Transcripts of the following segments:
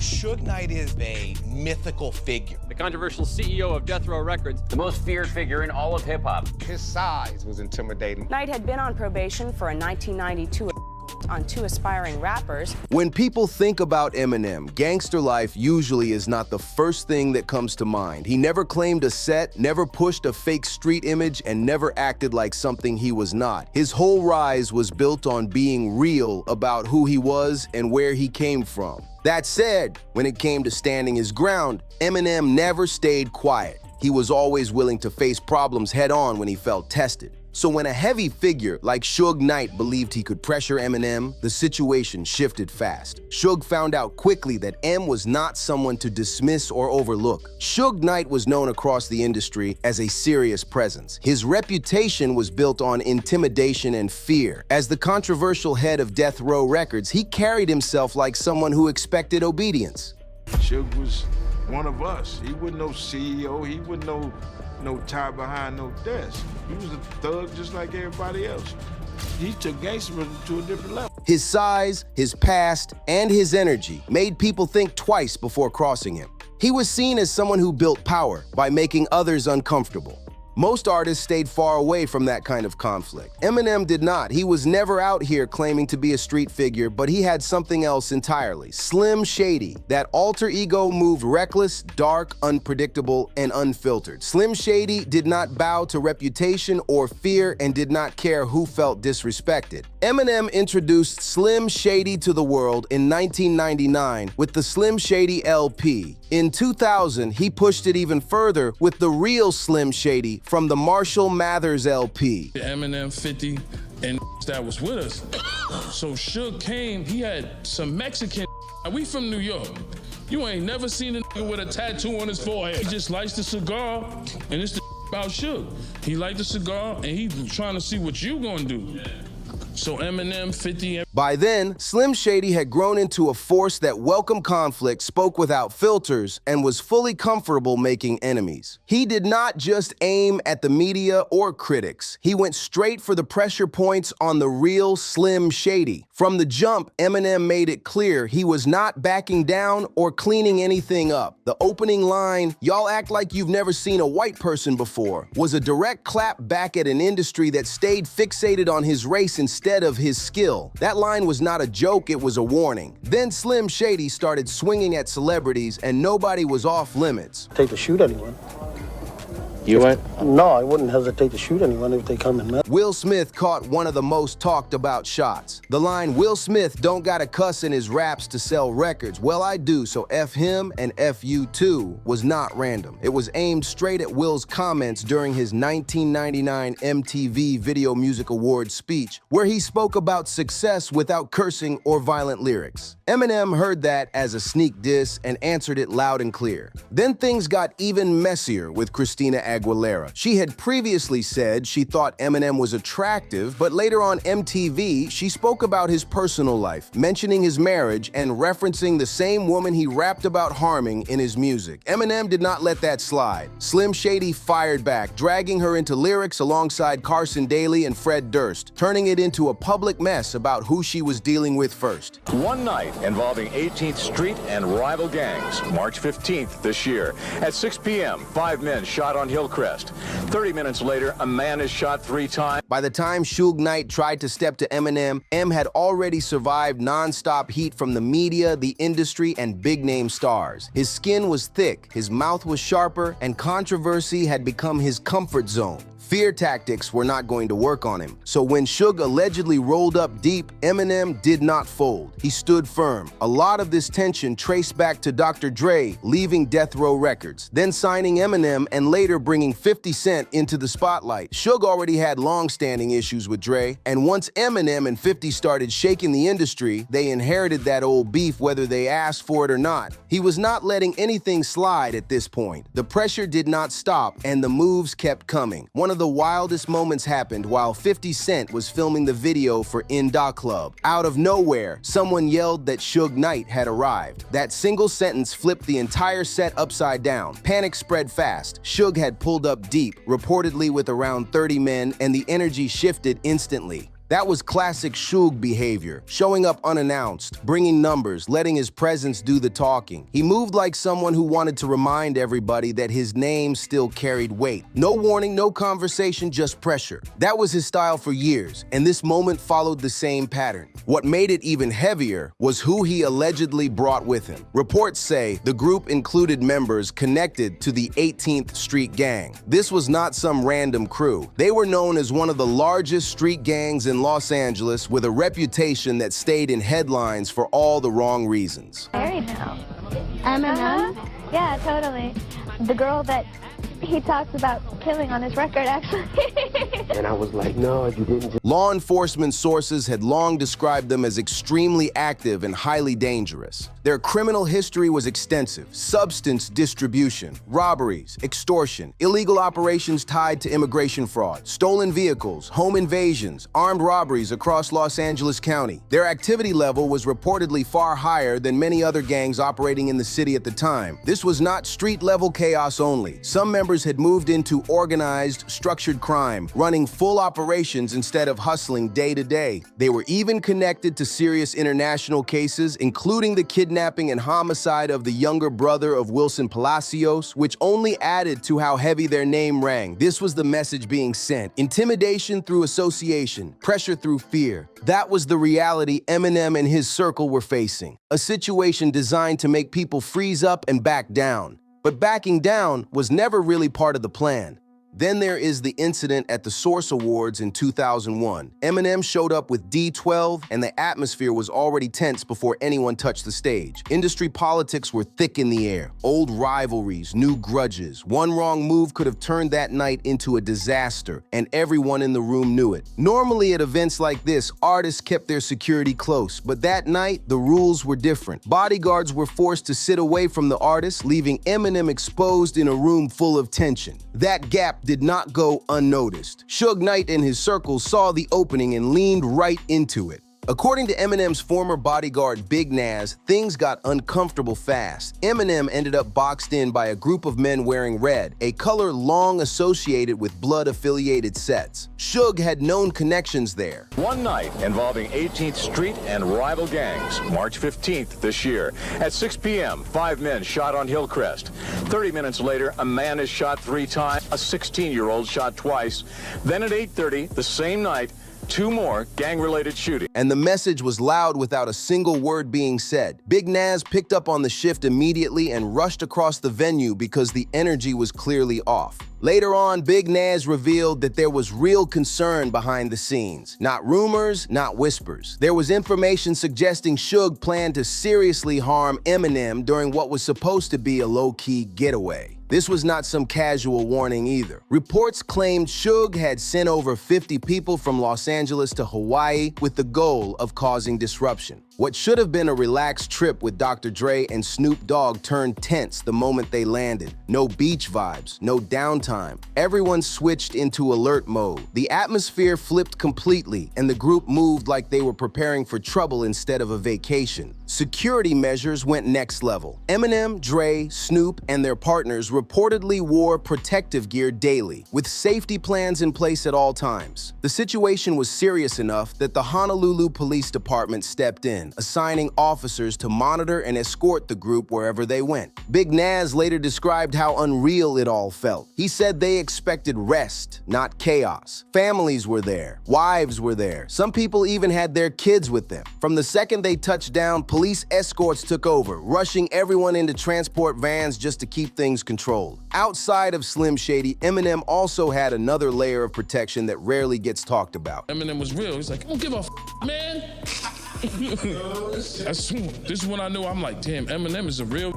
Suge Knight is a mythical figure. The controversial CEO of Death Row Records. The most feared figure in all of hip-hop. His size was intimidating. Knight had been on probation for a 1992 on 2 aspiring rappers. When people think about Eminem, gangster life usually is not the first thing that comes to mind. He never claimed a set, never pushed a fake street image, and never acted like something he was not. His whole rise was built on being real about who he was and where he came from. That said, when it came to standing his ground, Eminem never stayed quiet. He was always willing to face problems head-on when he felt tested. So when a heavy figure like Suge Knight believed he could pressure Eminem, the situation shifted fast. Suge found out quickly that M was not someone to dismiss or overlook. Suge Knight was known across the industry as a serious presence. His reputation was built on intimidation and fear. As the controversial head of Death Row Records, he carried himself like someone who expected obedience. Suge was one of us. He wasn't no CEO. He wasn't no tie behind no desk. He was a thug just like everybody else. He took gangsterism to a different level. His size, his past, and his energy made people think twice before crossing him. He was seen as someone who built power by making others uncomfortable. Most artists stayed far away from that kind of conflict. Eminem did not. He was never out here claiming to be a street figure, but he had something else entirely. Slim Shady. That alter ego moved reckless, dark, unpredictable, and unfiltered. Slim Shady did not bow to reputation or fear and did not care who felt disrespected. Eminem introduced Slim Shady to the world in 1999 with the Slim Shady LP. In 2000, he pushed it even further with the real Slim Shady from the Marshall Mathers LP. Eminem, 50, and that was with us. So Suge came, he had some Mexican. We from New York. You ain't never seen a nigga with a tattoo on his forehead. He just lights the cigar, and it's the about Suge. He light the cigar, and he trying to see what you gonna do. So Eminem, 50. By then, Slim Shady had grown into a force that welcomed conflict, spoke without filters, and was fully comfortable making enemies. He did not just aim at the media or critics. He went straight for the pressure points on the real Slim Shady. From the jump, Eminem made it clear he was not backing down or cleaning anything up. The opening line, "Y'all act like you've never seen a white person before," was a direct clap back at an industry that stayed fixated on his race instead of his skill. That line was not a joke, it was a warning. Then Slim Shady started swinging at celebrities and nobody was off limits. Take to shoot anyone. You what? No, I wouldn't hesitate to shoot anyone if they come and mess. Will Smith caught one of the most talked about shots. The line, "Will Smith don't gotta cuss in his raps to sell records. Well, I do, so F him and F you too," was not random. It was aimed straight at Will's comments during his 1999 MTV Video Music Awards speech, where he spoke about success without cursing or violent lyrics. Eminem heard that as a sneak diss and answered it loud and clear. Then things got even messier with Christina Aguilera. She had previously said she thought Eminem was attractive, but later on MTV, she spoke about his personal life, mentioning his marriage and referencing the same woman he rapped about harming in his music. Eminem did not let that slide. Slim Shady fired back, dragging her into lyrics alongside Carson Daly and Fred Durst, turning it into a public mess about who she was dealing with first. One night involving 18th Street and rival gangs, March 15th this year. At 6 p.m., 5 men shot on Hillcrest. 30 minutes later, a man is shot 3 times. By the time Suge Knight tried to step to Eminem, M had already survived non-stop heat from the media, the industry, and big-name stars. His skin was thick, his mouth was sharper, and controversy had become his comfort zone. Fear tactics were not going to work on him. So when Suge allegedly rolled up deep, Eminem did not fold. He stood firm. A lot of this tension traced back to Dr. Dre leaving Death Row Records, then signing Eminem and later bringing 50 Cent into the spotlight. Suge already had long-standing issues with Dre, and once Eminem and 50 started shaking the industry, they inherited that old beef whether they asked for it or not. He was not letting anything slide at this point. The pressure did not stop, and the moves kept coming. One of the wildest moments happened while 50 Cent was filming the video for In Da Club. Out of nowhere, someone yelled that Suge Knight had arrived. That single sentence flipped the entire set upside down. Panic spread fast. Suge had pulled up deep, reportedly with around 30 men, and the energy shifted instantly. That was classic Suge behavior, showing up unannounced, bringing numbers, letting his presence do the talking. He moved like someone who wanted to remind everybody that his name still carried weight. No warning, no conversation, just pressure. That was his style for years, and this moment followed the same pattern. What made it even heavier was who he allegedly brought with him. Reports say the group included members connected to the 18th Street Gang. This was not some random crew. They were known as one of the largest street gangs in Los Angeles, with a reputation that stayed in headlines for all the wrong reasons. Married now. Eminem? Yeah, totally. The girl that he talks about killing on his record, actually. And I was like, no, you didn't. Law enforcement sources had long described them as extremely active and highly dangerous. Their criminal history was extensive: substance distribution, robberies, extortion, illegal operations tied to immigration fraud, stolen vehicles, home invasions, armed robberies across Los Angeles County. Their activity level was reportedly far higher than many other gangs operating in the city at the time. This was not street-level chaos only. Some members had moved into organized, structured crime, running full operations instead of hustling day to day. They were even connected to serious international cases, including the kidnapping and homicide of the younger brother of Wilson Palacios, which only added to how heavy their name rang. This was the message being sent: intimidation through association, pressure through fear. That was the reality Eminem and his circle were facing. A situation designed to make people freeze up and back down. But backing down was never really part of the plan. Then there is the incident at the Source Awards in 2001. Eminem showed up with D12, and the atmosphere was already tense before anyone touched the stage. Industry politics were thick in the air. Old rivalries, new grudges. One wrong move could have turned that night into a disaster, and everyone in the room knew it. Normally at events like this, artists kept their security close, but that night, the rules were different. Bodyguards were forced to sit away from the artists, leaving Eminem exposed in a room full of tension. That gap did not go unnoticed. Suge Knight and his circle saw the opening and leaned right into it. According to Eminem's former bodyguard Big Naz, things got uncomfortable fast. Eminem ended up boxed in by a group of men wearing red, a color long associated with blood-affiliated sets. Suge had known connections there. One night involving 18th Street and rival gangs, March 15th this year. At 6 p.m., 5 men shot on Hillcrest. 30 minutes later, a man is shot 3 times, a 16-year-old shot twice. Then at 8:30, the same night, 2 more gang-related shootings. And the message was loud without a single word being said. Big Naz picked up on the shift immediately and rushed across the venue because the energy was clearly off. Later on, Big Naz revealed that there was real concern behind the scenes. Not rumors, not whispers. There was information suggesting Suge planned to seriously harm Eminem during what was supposed to be a low-key getaway. This was not some casual warning either. Reports claimed Suge had sent over 50 people from Los Angeles to Hawaii with the goal of causing disruption. What should have been a relaxed trip with Dr. Dre and Snoop Dogg turned tense the moment they landed. No beach vibes, no downtime. Everyone switched into alert mode. The atmosphere flipped completely, and the group moved like they were preparing for trouble instead of a vacation. Security measures went next level. Eminem, Dre, Snoop, and their partners reportedly wore protective gear daily, with safety plans in place at all times. The situation was serious enough that the Honolulu Police Department stepped in, assigning officers to monitor and escort the group wherever they went. Big Naz later described how unreal it all felt. He said they expected rest, not chaos. Families were there. Wives were there. Some people even had their kids with them. From the second they touched down, police escorts took over, rushing everyone into transport vans just to keep things controlled. Outside of Slim Shady, Eminem also had another layer of protection that rarely gets talked about. Eminem was real. He's like, I don't give a man. This is when I knew. I'm like, damn, Eminem is a real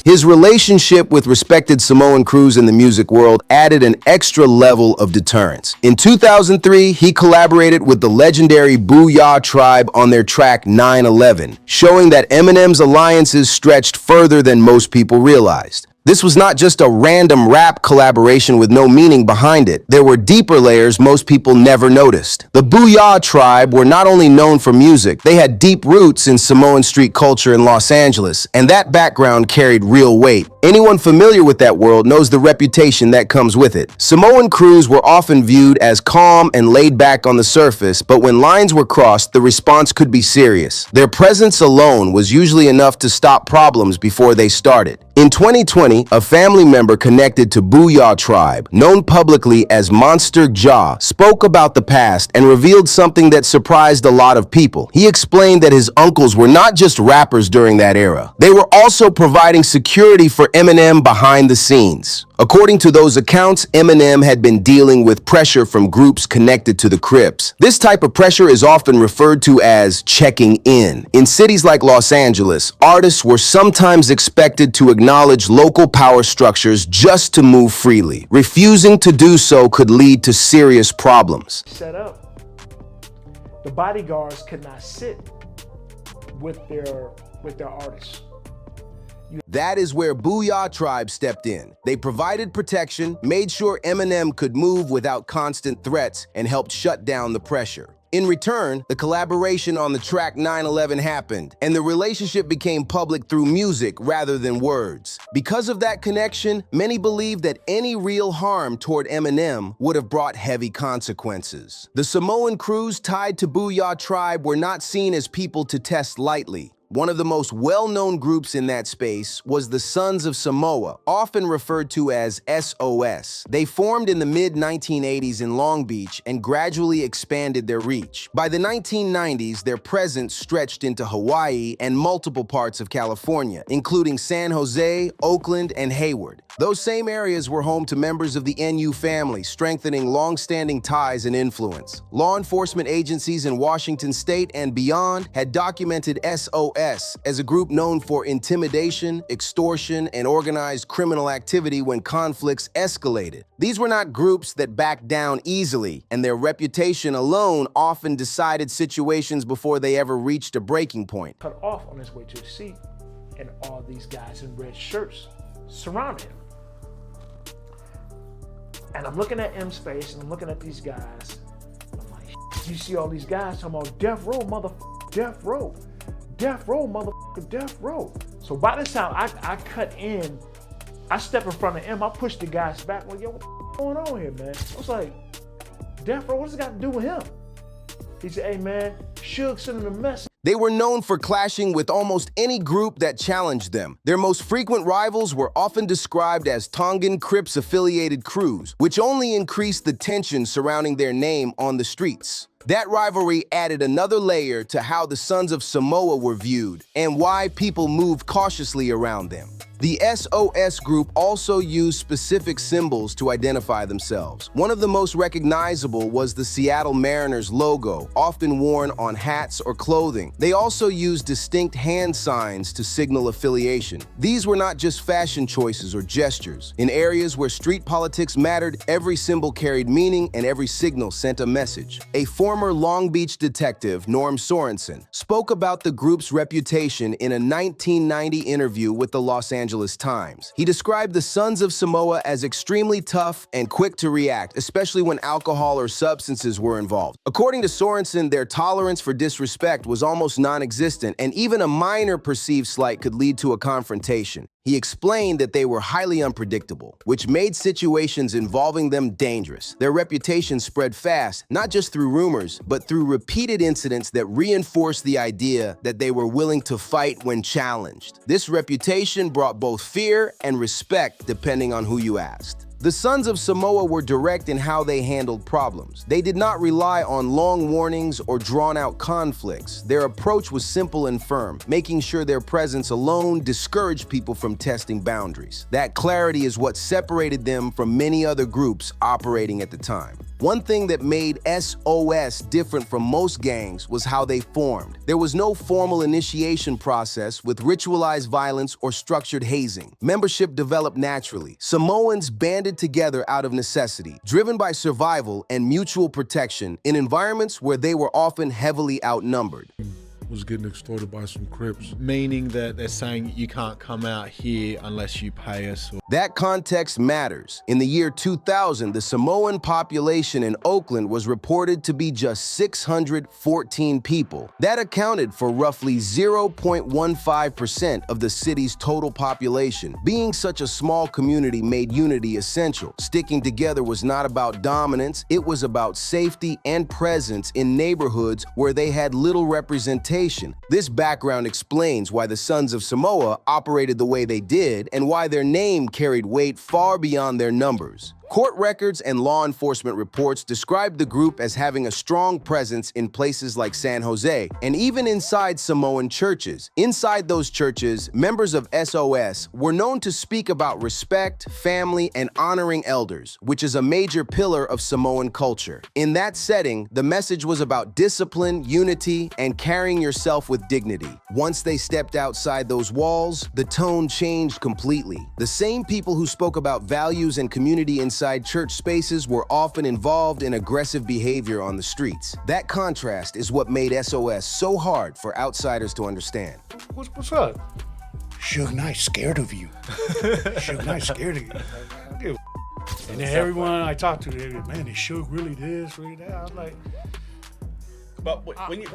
His relationship with respected Samoan crews in the music world added an extra level of deterrence. In 2003, he collaborated with the legendary Booyah Tribe on their track 9/11, showing that Eminem's alliances stretched further than most people realized. This was not just a random rap collaboration with no meaning behind it. There were deeper layers most people never noticed. The Booyah tribe were not only known for music, they had deep roots in Samoan street culture in Los Angeles, and that background carried real weight. Anyone familiar with that world knows the reputation that comes with it. Samoan crews were often viewed as calm and laid back on the surface, but when lines were crossed, the response could be serious. Their presence alone was usually enough to stop problems before they started. In 2020, a family member connected to Booyah tribe, known publicly as Monster Jaw, spoke about the past and revealed something that surprised a lot of people. He explained that his uncles were not just rappers during that era. They were also providing security for Eminem behind the scenes. According to those accounts, Eminem had been dealing with pressure from groups connected to the Crips. This type of pressure is often referred to as checking in. In cities like Los Angeles, artists were sometimes expected to acknowledge local power structures just to move freely. Refusing to do so could lead to serious problems. Set up, the bodyguards could not sit with their artists. That is where Booyah tribe stepped in. They provided protection, made sure Eminem could move without constant threats, and helped shut down the pressure. In return, the collaboration on the track 9/11 happened, and the relationship became public through music rather than words. Because of that connection, many believe that any real harm toward Eminem would have brought heavy consequences. The Samoan crews tied to Booyah tribe were not seen as people to test lightly. One of the most well-known groups in that space was the Sons of Samoa, often referred to as SOS. They formed in the mid-1980s in Long Beach and gradually expanded their reach. By the 1990s, their presence stretched into Hawaii and multiple parts of California, including San Jose, Oakland, and Hayward. Those same areas were home to members of the NU family, strengthening long-standing ties and influence. Law enforcement agencies in Washington state and beyond had documented SOS as a group known for intimidation, extortion, and organized criminal activity when conflicts escalated. These were not groups that backed down easily, and their reputation alone often decided situations before they ever reached a breaking point. Cut off on his way to the seat, and all these guys in red shirts surrounded him. And I'm looking at M's face, and I'm looking at these guys. I'm like, you see all these guys talking about death row, motherfucker, death row. Death row, motherfucker, death row. So by this time, I cut in, I step in front of M, I push the guys back. Well, yo, what's going on here, man? I was like, death row, what does it got to do with him? He said, hey, man, Suge sent him a message. They were known for clashing with almost any group that challenged them. Their most frequent rivals were often described as Tongan Crips-affiliated crews, which only increased the tension surrounding their name on the streets. That rivalry added another layer to how the Sons of Samoa were viewed and why people moved cautiously around them. The SOS group also used specific symbols to identify themselves. One of the most recognizable was the Seattle Mariners logo, often worn on hats or clothing. They also used distinct hand signs to signal affiliation. These were not just fashion choices or gestures. In areas where street politics mattered, every symbol carried meaning and every signal sent a message. A former Long Beach detective, Norm Sorensen, spoke about the group's reputation in a 1990 interview with the Los Angeles Times. He described the Sons of Samoa as extremely tough and quick to react, especially when alcohol or substances were involved. According to Sorensen, their tolerance for disrespect was almost non-existent, and even a minor perceived slight could lead to a confrontation. He explained that they were highly unpredictable, which made situations involving them dangerous. Their reputation spread fast, not just through rumors, but through repeated incidents that reinforced the idea that they were willing to fight when challenged. This reputation brought both fear and respect depending on who you asked. The Sons of Samoa were direct in how they handled problems. They did not rely on long warnings or drawn-out conflicts. Their approach was simple and firm, making sure their presence alone discouraged people from testing boundaries. That clarity is what separated them from many other groups operating at the time. One thing that made SOS different from most gangs was how they formed. There was no formal initiation process with ritualized violence or structured hazing. Membership developed naturally. Samoans banded together out of necessity, driven by survival and mutual protection in environments where they were often heavily outnumbered. was getting extorted by some Crips. Meaning that they're saying you can't come out here unless you pay us. That context matters. In the year 2000, the Samoan population in Oakland was reported to be just 614 people. That accounted for roughly 0.15% of the city's total population. Being such a small community made unity essential. Sticking together was not about dominance, it was about safety and presence in neighborhoods where they had little representation. This background explains why the Sons of Samoa operated the way they did and why their name carried weight far beyond their numbers. Court records and law enforcement reports describe the group as having a strong presence in places like San Jose and even inside Samoan churches. Inside those churches, members of SOS were known to speak about respect, family, and honoring elders, which is a major pillar of Samoan culture. In that setting, the message was about discipline, unity, and carrying yourself with dignity. Once they stepped outside those walls, the tone changed completely. The same people who spoke about values and community inside church spaces were often involved in aggressive behavior on the streets. That contrast is what made SOS so hard for outsiders to understand. What's up? Suge Knight scared of you. Suge Knight scared of you. And then everyone I talked to, they, man, is Suge really this, really that? I was like, but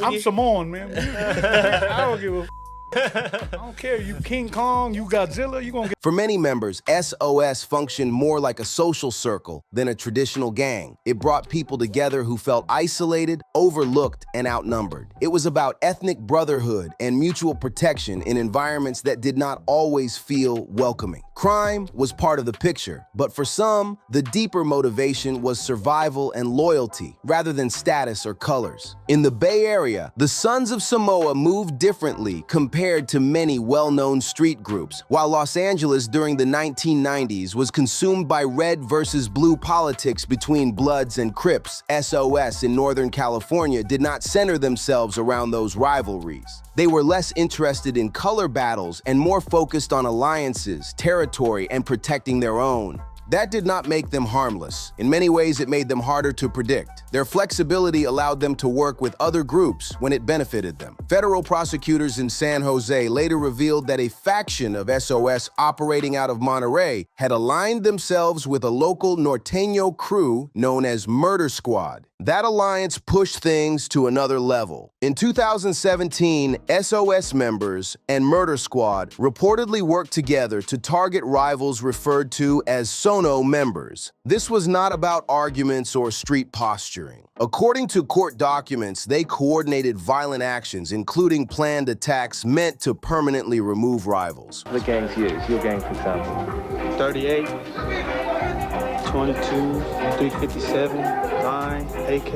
I'm Samoan, man. I don't give a I don't care. You King Kong, you Godzilla, you gonna get. For many members, SOS functioned more like a social circle than a traditional gang. It brought people together who felt isolated, overlooked, and outnumbered. It was about ethnic brotherhood and mutual protection in environments that did not always feel welcoming. Crime was part of the picture, but for some, the deeper motivation was survival and loyalty rather than status or colors. In the Bay Area, the Sons of Samoa moved differently compared to many well-known street groups. While Los Angeles during the 1990s was consumed by red versus blue politics between Bloods and Crips, SOS in Northern California did not center themselves around those rivalries. They were less interested in color battles and more focused on alliances, territory, and protecting their own. That did not make them harmless. In many ways, it made them harder to predict. Their flexibility allowed them to work with other groups when it benefited them. Federal prosecutors in San Jose later revealed that a faction of SOS operating out of Monterey had aligned themselves with a local Norteño crew known as Murder Squad. That alliance pushed things to another level. In 2017, SOS members and Murder Squad reportedly worked together to target rivals referred to as Sono members. This was not about arguments or street posturing. According to court documents, they coordinated violent actions, including planned attacks meant to permanently remove rivals. The gangs use, your gang, for example. 38, 22, 357, 9, AK.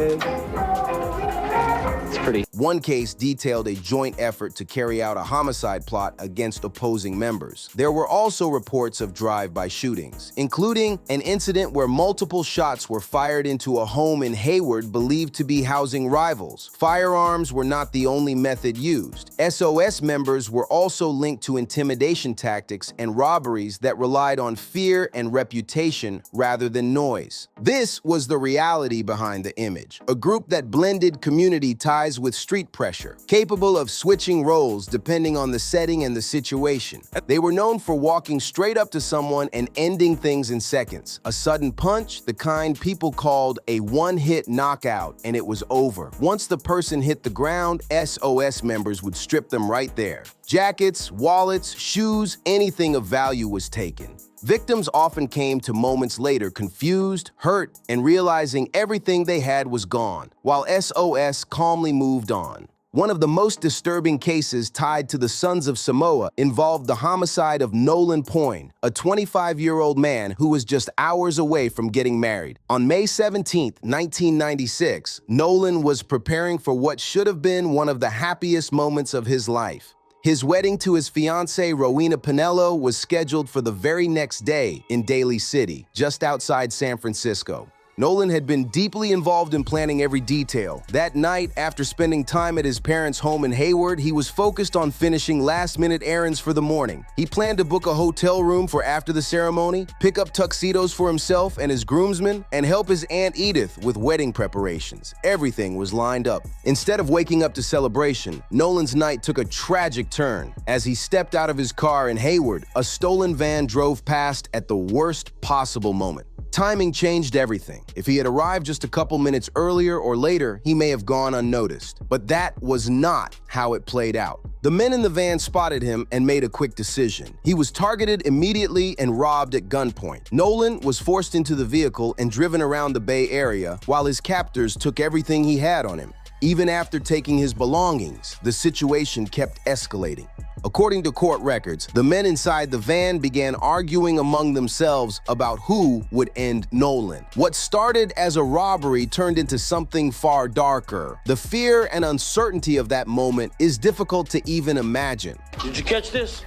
It's pretty. One case detailed a joint effort to carry out a homicide plot against opposing members. There were also reports of drive-by shootings, including an incident where multiple shots were fired into a home in Hayward believed to be housing rivals. Firearms were not the only method used. SOS members were also linked to intimidation tactics and robberies that relied on fear and reputation rather than noise. This was the reality behind the image, a group that blended community ties with street pressure, capable of switching roles depending on the setting and the situation. They were known for walking straight up to someone and ending things in seconds. A sudden punch, the kind people called a one-hit knockout, and it was over. Once the person hit the ground, SOS members would strip them right there. Jackets, wallets, shoes, anything of value was taken. Victims often came to moments later confused, hurt, and realizing everything they had was gone, while SOS calmly moved on. One of the most disturbing cases tied to the Sons of Samoa involved the homicide of Nolan Poyne, a 25-year-old man who was just hours away from getting married. On May 17, 1996, Nolan was preparing for what should have been one of the happiest moments of his life. His wedding to his fiancée, Rowena Pinello, was scheduled for the very next day in Daly City, just outside San Francisco. Nolan had been deeply involved in planning every detail. That night, after spending time at his parents' home in Hayward, he was focused on finishing last-minute errands for the morning. He planned to book a hotel room for after the ceremony, pick up tuxedos for himself and his groomsmen, and help his Aunt Edith with wedding preparations. Everything was lined up. Instead of waking up to celebration, Nolan's night took a tragic turn. As he stepped out of his car in Hayward, a stolen van drove past at the worst possible moment. Timing changed everything. If he had arrived just a couple minutes earlier or later, he may have gone unnoticed. But that was not how it played out. The men in the van spotted him and made a quick decision. He was targeted immediately and robbed at gunpoint. Nolan was forced into the vehicle and driven around the Bay Area while his captors took everything he had on him. Even after taking his belongings, the situation kept escalating. According to court records, the men inside the van began arguing among themselves about who would end Nolan. What started as a robbery turned into something far darker. The fear and uncertainty of that moment is difficult to even imagine. Did you catch this?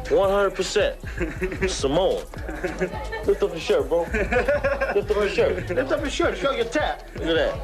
100%. Simone. Lift up your shirt, bro. Lift up your shirt. Lift up your shirt. Show your tap. Look at that.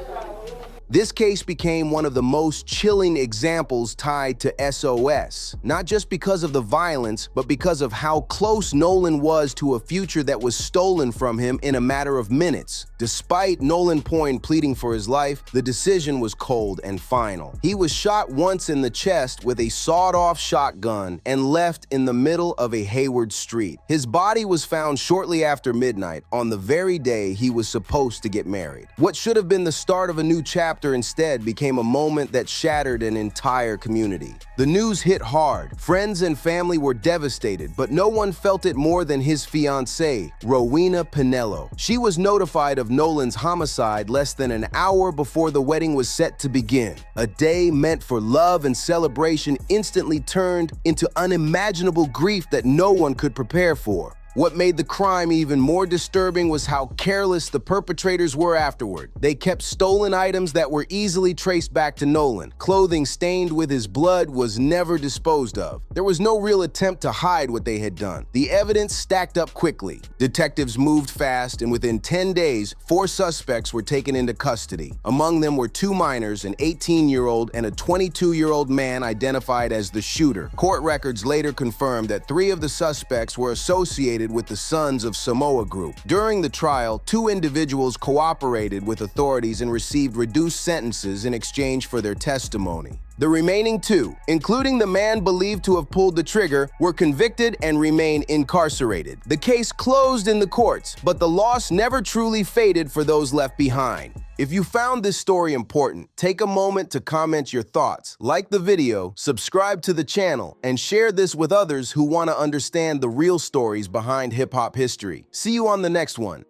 This case became one of the most chilling examples tied to SOS, not just because of the violence, but because of how close Nolan was to a future that was stolen from him in a matter of minutes. Despite Nolan Point pleading for his life, the decision was cold and final. He was shot once in the chest with a sawed-off shotgun and left in the middle of a Hayward street. His body was found shortly after midnight on the very day he was supposed to get married. What should have been the start of a new chapter instead became a moment that shattered an entire community. The news hit hard. Friends and family were devastated, but no one felt it more than his fiancée, Rowena Pinello. She was notified of Nolan's homicide less than an hour before the wedding was set to begin. A day meant for love and celebration instantly turned into unimaginable grief that no one could prepare for. What made the crime even more disturbing was how careless the perpetrators were afterward. They kept stolen items that were easily traced back to Nolan. Clothing stained with his blood was never disposed of. There was no real attempt to hide what they had done. The evidence stacked up quickly. Detectives moved fast, and within 10 days, 4 suspects were taken into custody. Among them were 2 minors, an 18-year-old and a 22-year-old man identified as the shooter. Court records later confirmed that 3 of the suspects were associated with the Sons of Samoa group. During the trial, 2 individuals cooperated with authorities and received reduced sentences in exchange for their testimony. The remaining 2, including the man believed to have pulled the trigger, were convicted and remain incarcerated. The case closed in the courts, but the loss never truly faded for those left behind. If you found this story important, take a moment to comment your thoughts, like the video, subscribe to the channel, and share this with others who want to understand the real stories behind hip-hop history. See you on the next one.